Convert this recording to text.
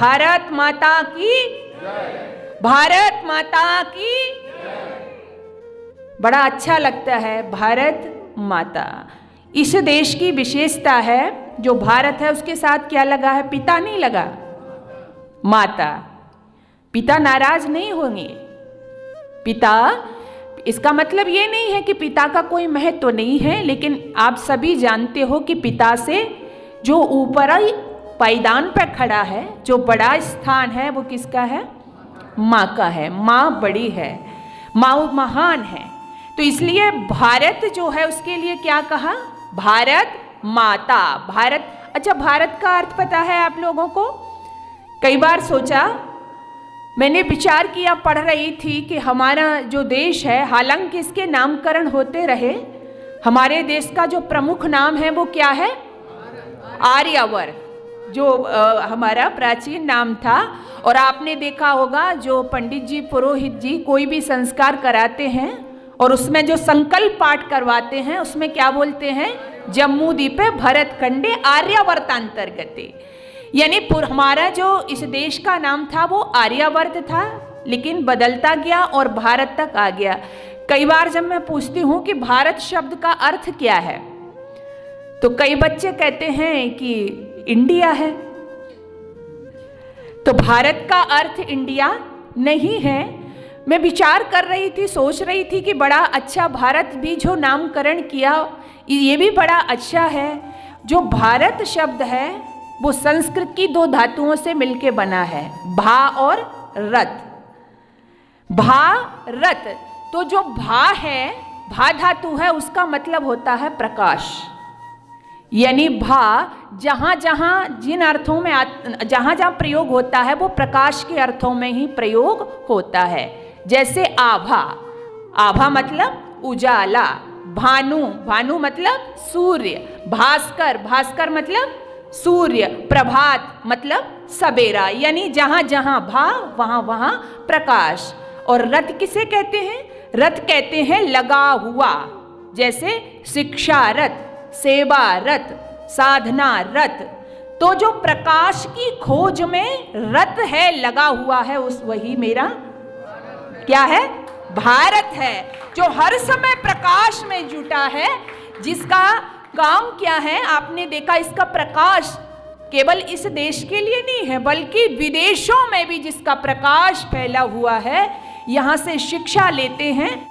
भारत माता की, भारत माता की। बड़ा अच्छा लगता है भारत माता। इस देश की विशेषता है, जो भारत है उसके साथ क्या लगा है? पिता नहीं लगा, माता। पिता नाराज नहीं होंगे। पिता, इसका मतलब ये नहीं है कि पिता का कोई महत्व नहीं है, लेकिन आप सभी जानते हो कि पिता से जो ऊपर पायदान पर खड़ा है, जो बड़ा स्थान है, वो किसका है? माँ का है। माँ बड़ी है, माँ महान है। तो इसलिए भारत जो है उसके लिए क्या कहा? भारत माता। भारत, अच्छा भारत का अर्थ पता है आप लोगों को? कई बार सोचा, मैंने विचार किया, पढ़ रही थी कि हमारा जो देश है, हालांकि इसके नामकरण होते रहे, हमारे देश का जो प्रमुख नाम है वो क्या है? आर्यावर्त, जो हमारा प्राचीन नाम था। और आपने देखा होगा जो पंडित जी, पुरोहित जी कोई भी संस्कार कराते हैं और उसमें जो संकल्प पाठ करवाते हैं, उसमें क्या बोलते हैं? जम्मू द्वीपे भरत खंडे आर्यावर्तांतर्गते। यानी हमारा जो इस देश का नाम था वो आर्यावर्त था, लेकिन बदलता गया और भारत तक आ गया। कई बार जब मैं पूछती हूँ कि भारत शब्द का अर्थ क्या है, तो कई बच्चे कहते हैं कि इंडिया है। तो भारत का अर्थ इंडिया नहीं है। मैं विचार कर रही थी, सोच रही थी कि बड़ा अच्छा, भारत भी जो नामकरण किया ये भी बड़ा अच्छा है। जो भारत शब्द है वो संस्कृत की दो धातुओं से मिलके बना है, भा और रत। भारत, तो जो भा है, भा धातु है, उसका मतलब होता है प्रकाश। यानी भा जहाँ जहाँ जिन अर्थों में जहाँ जहाँ प्रयोग होता है वो प्रकाश के अर्थों में ही प्रयोग होता है। जैसे आभा, आभा मतलब उजाला। भानु, भानु मतलब सूर्य। भास्कर, भास्कर मतलब सूर्य। प्रभात मतलब सवेरा। यानी जहाँ जहाँ भा वहाँ वहाँ प्रकाश। और रत किसे कहते हैं? रत कहते हैं लगा हुआ। जैसे शिक्षा रत, सेवा रत, साधना रत। तो जो प्रकाश की खोज में रत है, लगा हुआ है, उस वही मेरा क्या है? भारत है, जो हर समय प्रकाश में जुटा है, जिसका काम क्या है? आपने देखा, इसका प्रकाश केवल इस देश के लिए नहीं है, बल्कि विदेशों में भी जिसका प्रकाश फैला हुआ है। यहाँ से शिक्षा लेते हैं